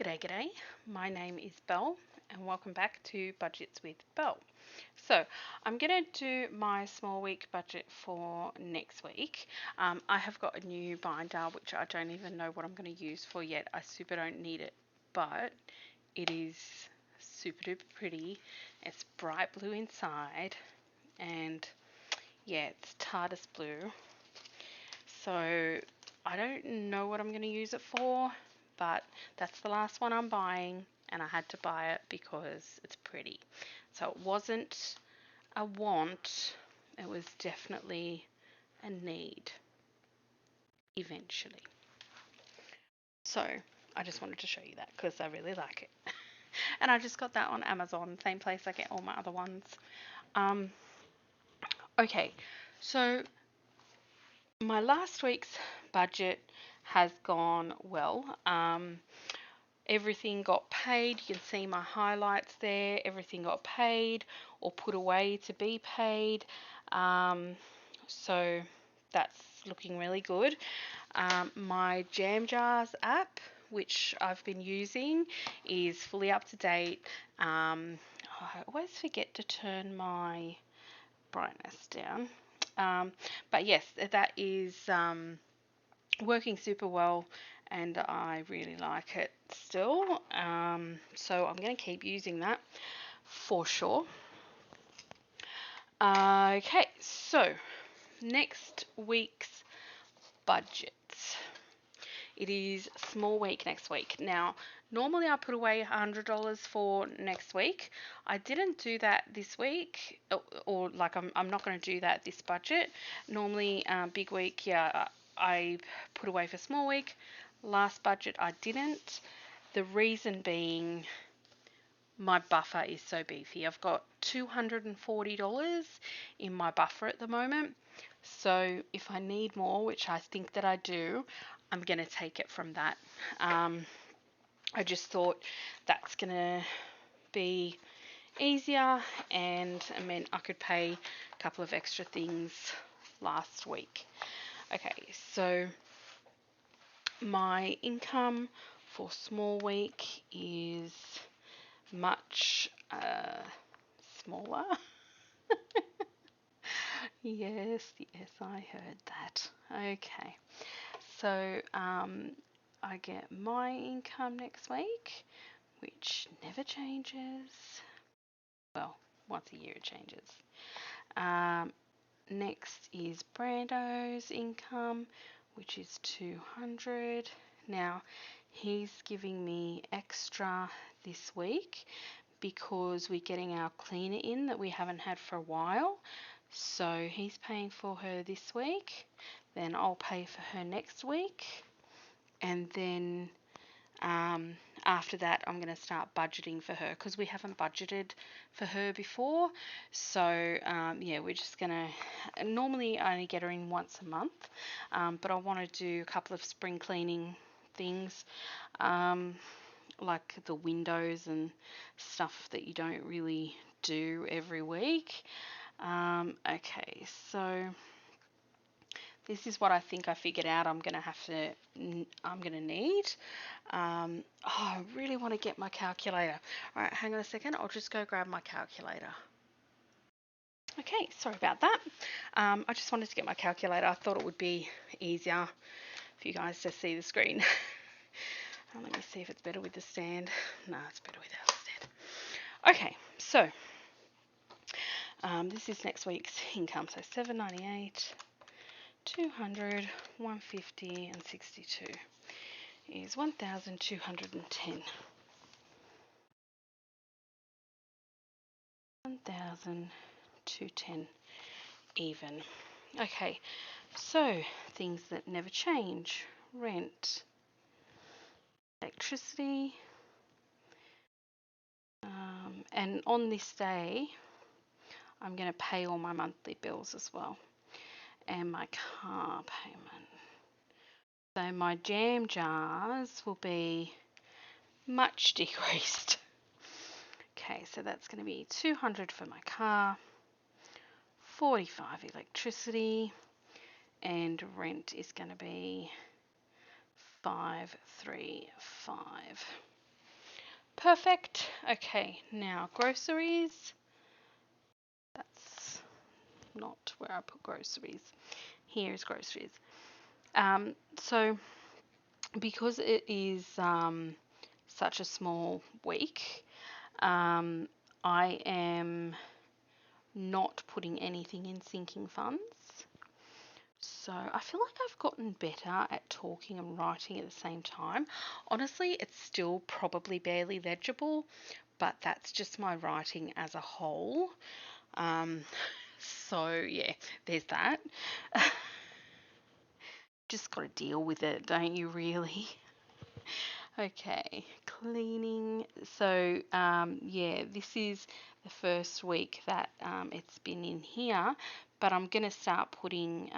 G'day, my name is Belle and welcome back to Budgets with Belle. So I'm going to do my small week budget for next week. I have got a new binder which I don't even know what I'm going to use for yet. I super don't need it, but it is super duper pretty. It's bright blue inside and yeah, it's TARDIS blue. So I don't know what I'm going to use it for, but that's the last one I'm buying and I had to buy it because it's pretty. So it wasn't a want, it was definitely a need eventually. So I just wanted to show you that because I really like it. And I just got that on Amazon, same place I get all my other ones. Okay, so my last week's budget has gone well. Everything got paid. You can see my highlights there. Everything got paid or put away to be paid. So that's looking really good. My Jam Jars app, which I've been using, is fully up to date. I always forget to turn my brightness down. But yes, that is working super well and I really like it still. So I'm going to keep using that for sure. Okay, so next week's budgets. It is small week next week. Now, normally I put away $100 for next week. I didn't do that this week, or like I'm not going to do that this budget. Normally, big week, yeah, I put away for small week. Last budget I didn't. The reason being my buffer is so beefy. I've got $240 in my buffer at the moment. So if I need more, which I think that I do, I'm going to take it from that. I just thought that's going to be easier and I mean I could pay a couple of extra things last week. Okay, so my income for small week is much smaller. Yes, I heard that. Okay, so I get my income next week, which never changes. Well, once a year it changes. Next is Brando's income, which is 200. Now, he's giving me extra this week because we're getting our cleaner in that we haven't had for a while. So he's paying for her this week, then I'll pay for her next week, and then after that I'm going to start budgeting for her because we haven't budgeted for her before. So yeah, we're just going to, normally I only get her in once a month, but I want to do a couple of spring cleaning things, like the windows and stuff that you don't really do every week. Okay, so this is what I think I figured out I'm going to need. Oh, I really want to get my calculator. All right, hang on a second. I'll just go grab my calculator. Okay, sorry about that. I just wanted to get my calculator. I thought it would be easier for you guys to see the screen. Let me see if it's better with the stand. No, it's better without the stand. Okay, so this is next week's income. So $798, 200, 150, and 62 is 1,210. 1,210 even. Okay, so things that never change: rent, electricity, and on this day I'm going to pay all my monthly bills as well, and my car payment. So my jam jars will be much decreased. Okay, so that's going to be 200 for my car, 45 electricity, and rent is going to be 535. Perfect. Okay, now groceries. That's not where I put groceries. Here's groceries. So because it is such a small week, um, I am not putting anything in sinking funds. So I feel like I've gotten better at talking and writing at the same time. Honestly, it's still probably barely legible, but that's just my writing as a whole. Um, so yeah, there's that. Just got to deal with it, don't you, really? Okay, cleaning. So, yeah, this is the first week that it's been in here, but I'm going to start putting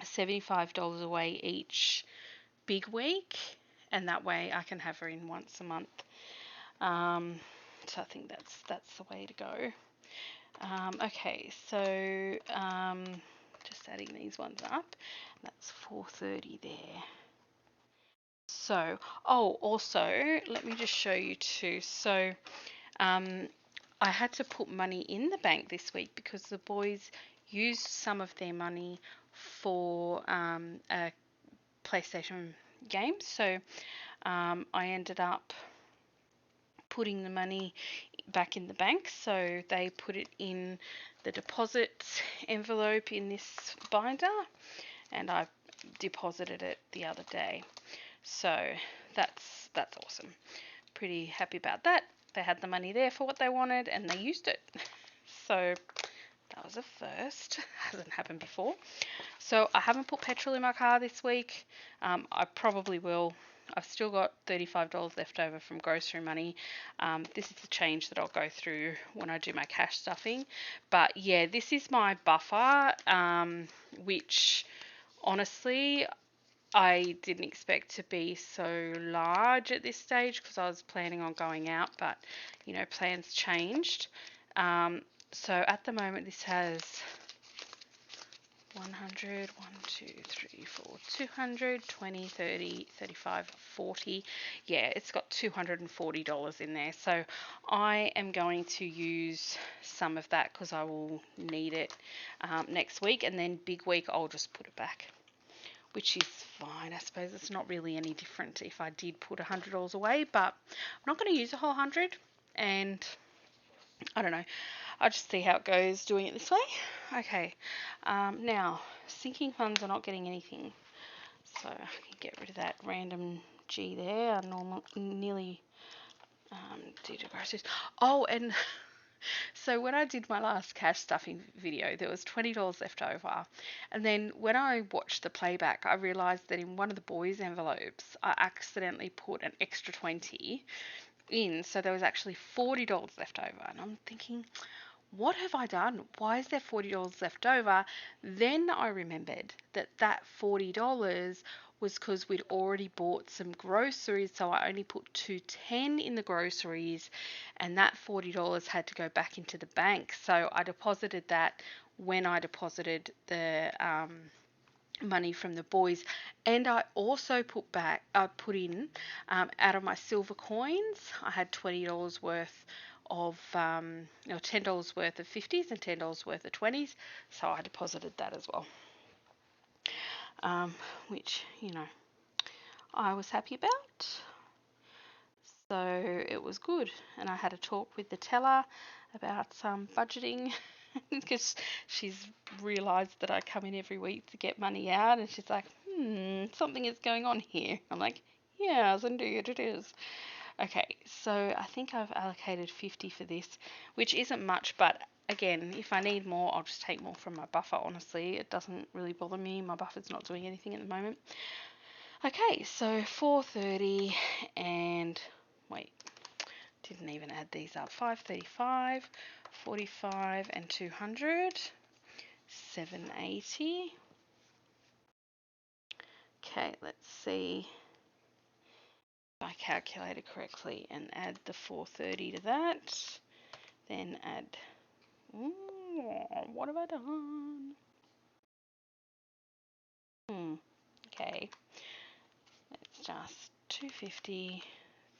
$75 away each big week, and that way I can have her in once a month. So I think that's the way to go. Okay, so just adding these ones up. That's 430 there. So, oh, also, let me just show you too. So, um, I had to put money in the bank this week because the boys used some of their money for a PlayStation game. So, I ended up putting the money back in the bank. So, they put it in the deposit envelope in this binder, and I deposited it the other day. So that's awesome. Pretty happy about that. They had the money there for what they wanted and they used it. So that was a first. Hasn't happened before. So I haven't put petrol in my car this week. I probably will. I've still got $35 left over from grocery money. This is the change that I'll go through when I do my cash stuffing. But yeah, this is my buffer, which honestly I didn't expect to be so large at this stage because I was planning on going out, but you know, plans changed. So at the moment, this has 100, 1, 2, 3, 4, 200, 20, 30, 35, 40. Yeah, it's got $240 in there. So I am going to use some of that because I will need it next week, and then big week, I'll just put it back, which is fine. I suppose it's not really any different if I did put $100 away, but I'm not going to use a whole 100, and I don't know. I'll just see how it goes doing it this way. Okay, now sinking funds are not getting anything, so I can get rid of that random G there. I nearly did groceries. Oh, and so when I did my last cash stuffing video, there was $20 left over. And then when I watched the playback, I realised that in one of the boys' envelopes, I accidentally put an extra 20 in. So there was actually $40 left over. And I'm thinking, what have I done? Why is there $40 left over? Then I remembered that that $40 was because we'd already bought some groceries, so I only put 210 in the groceries, and that $40 had to go back into the bank. So I deposited that when I deposited the money from the boys, and I also put in out of my silver coins. I had $20 worth of $10 worth of 50s and $10 worth of 20s, so I deposited that as well, which I was happy about. So it was good, and I had a talk with the teller about some budgeting because she's realised that I come in every week to get money out, and she's like, something is going on here. I'm like, yes, indeed it is. Okay, so I think I've allocated 50 for this, which isn't much, but again, if I need more, I'll just take more from my buffer. Honestly, it doesn't really bother me. My buffer's not doing anything at the moment. Okay, so 430 and wait, didn't even add these up. 535, 45 and 200, 780. Okay, let's see if I calculated correctly and add the 430 to that. Then add, what have I done? Okay, let's just 250,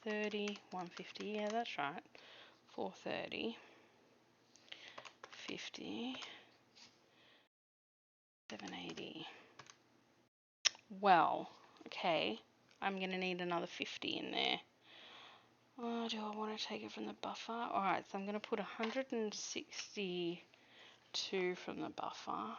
430, 150. Yeah, that's right. 430, 50, 780. Well, okay. I'm going to need another 50 in there. Oh, do I want to take it from the buffer? Alright, so I'm going to put 162 from the buffer.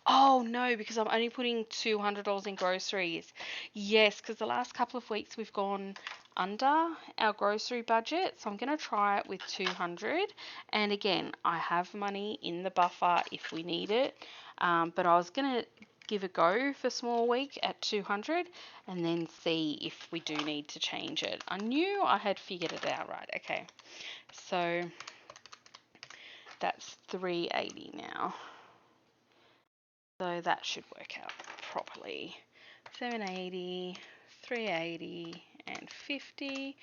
Oh no, because I'm only putting $200 in groceries. Yes, because the last couple of weeks we've gone under our grocery budget, so I'm going to try it with 200. And again, I have money in the buffer if we need it, but I was going to give a go for small week at 200 and then see if we do need to change it. I knew I had figured it out right. Okay, so that's 380 now. So that should work out properly. 780, 380, and 50.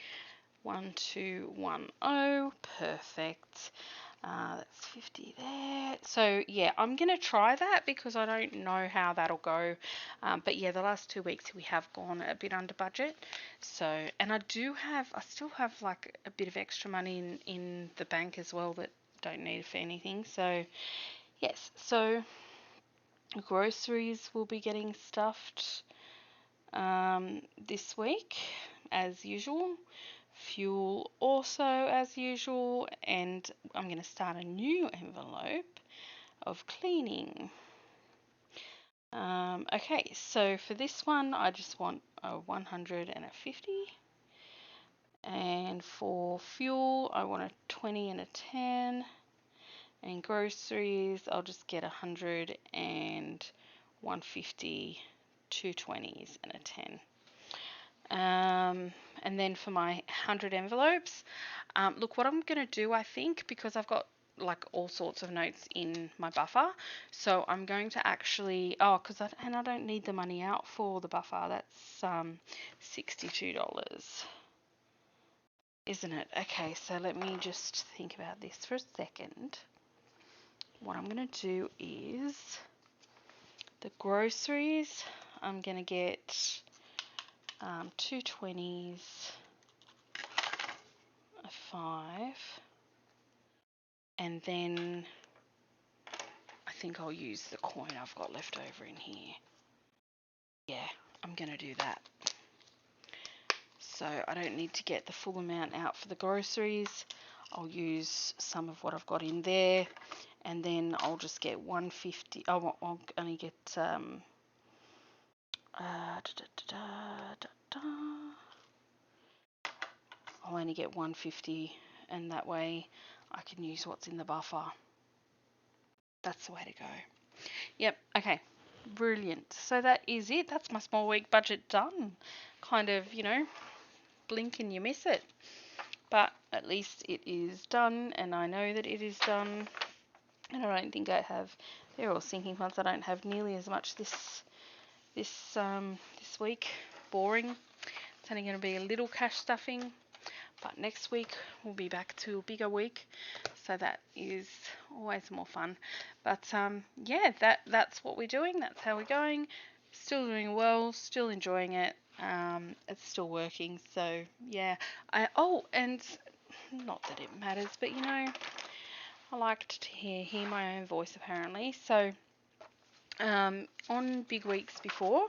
1210. Perfect. That's 50 there. So yeah, I'm gonna try that because I don't know how that'll go. But yeah, the last 2 weeks we have gone a bit under budget. So, and I still have like a bit of extra money in the bank as well that don't need for anything. So yes, so groceries will be getting stuffed this week as usual. Fuel also as usual, and I'm going to start a new envelope of cleaning. Okay, so for this one I just want a 100 and a 50, and for fuel I want a 20 and a 10, and groceries I'll just get 100 and 150, 220s and a 10. And then for my 100 envelopes, look, what I'm going to do, I think, because I've got like all sorts of notes in my buffer, so I'm going to actually, and I don't need the money out for the buffer, that's $62, isn't it? Okay, so let me just think about this for a second. What I'm going to do is the groceries, I'm going to get 220s, a 5, and then I think I'll use the coin I've got left over in here. Yeah, I'm going to do that. So I don't need to get the full amount out for the groceries. I'll use some of what I've got in there, and then I'll just get 150. I'll only get I'll only get 150, and that way I can use what's in the buffer. That's the way to go. Yep, okay, brilliant. So that is it. That's my small week budget done. Kind of, blink and you miss it. But at least it is done, and I know that it is done. And I don't think I have, they're all sinking funds. I don't have nearly as much this week. Boring. It's only going to be a little cash stuffing. But next week we'll be back to a bigger week, so that is always more fun. But yeah, that's what we're doing. That's how we're going. Still doing well. Still enjoying it. It's still working. So yeah. And not that it matters, but I like to hear my own voice apparently. So. On big weeks before,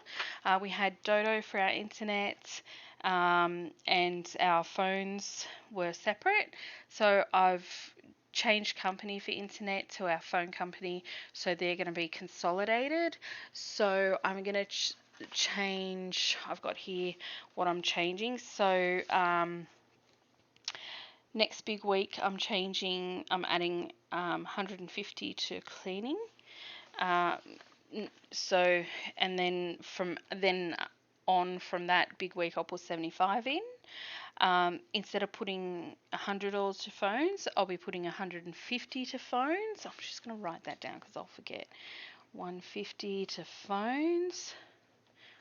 we had Dodo for our internet, and our phones were separate. So I've changed company for internet to our phone company, so they're going to be consolidated. So I'm going to change, I've got here what I'm changing. So next big week I'm adding 150 to cleaning. So, and then from that big week, I'll put 75 in. Instead of putting $100 to phones, I'll be putting 150 to phones. I'm just going to write that down because I'll forget. 150 to phones,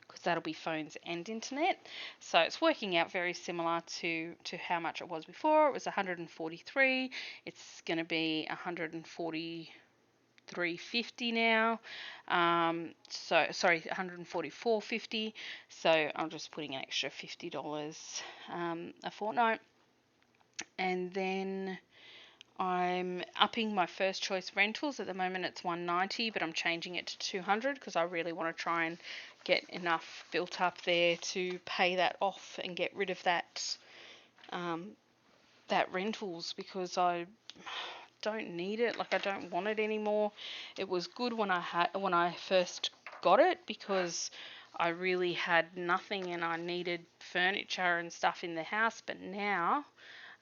because that'll be phones and internet. So it's working out very similar to how much it was before. It was 143. It's going to be 143 143.50 now. So sorry, 144.50. So I'm just putting an extra $50 a fortnight, and then I'm upping my first choice rentals. At the moment it's 190, but I'm changing it to 200 because I really want to try and get enough built up there to pay that off and get rid of that that rentals, because I don't need it. Like, I don't want it anymore. It was good when I first got it, because I really had nothing and I needed furniture and stuff in the house, but now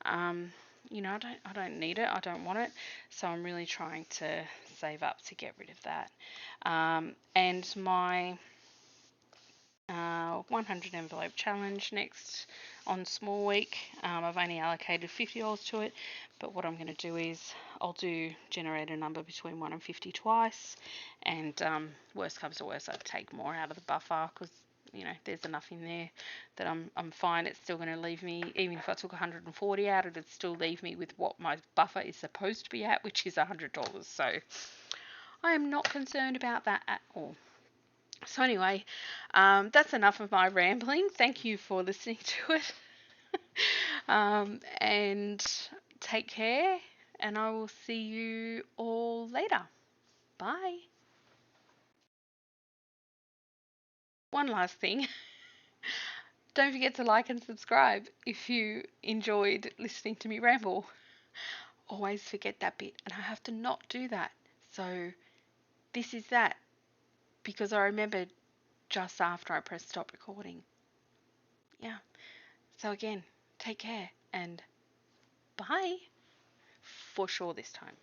um, I don't need it. I don't want it. So I'm really trying to save up to get rid of that. And my 100 envelope challenge next on small week. I've only allocated $50 to it, but what I'm going to do is I'll generate a number between 1 and 50 twice, and worst comes to worst, I'd take more out of the buffer, because there's enough in there that I'm fine. It's still going to leave me, even if I took 140 out, it'd still leave me with what my buffer is supposed to be at, which is $100. So I am not concerned about that at all. So anyway, that's enough of my rambling. Thank you for listening to it. And take care, and I will see you all later. Bye. One last thing. Don't forget to like and subscribe if you enjoyed listening to me ramble. Always forget that bit, and I have to not do that. So this is that, because I remembered just after I pressed stop recording. Yeah. So again, take care and bye. For sure this time.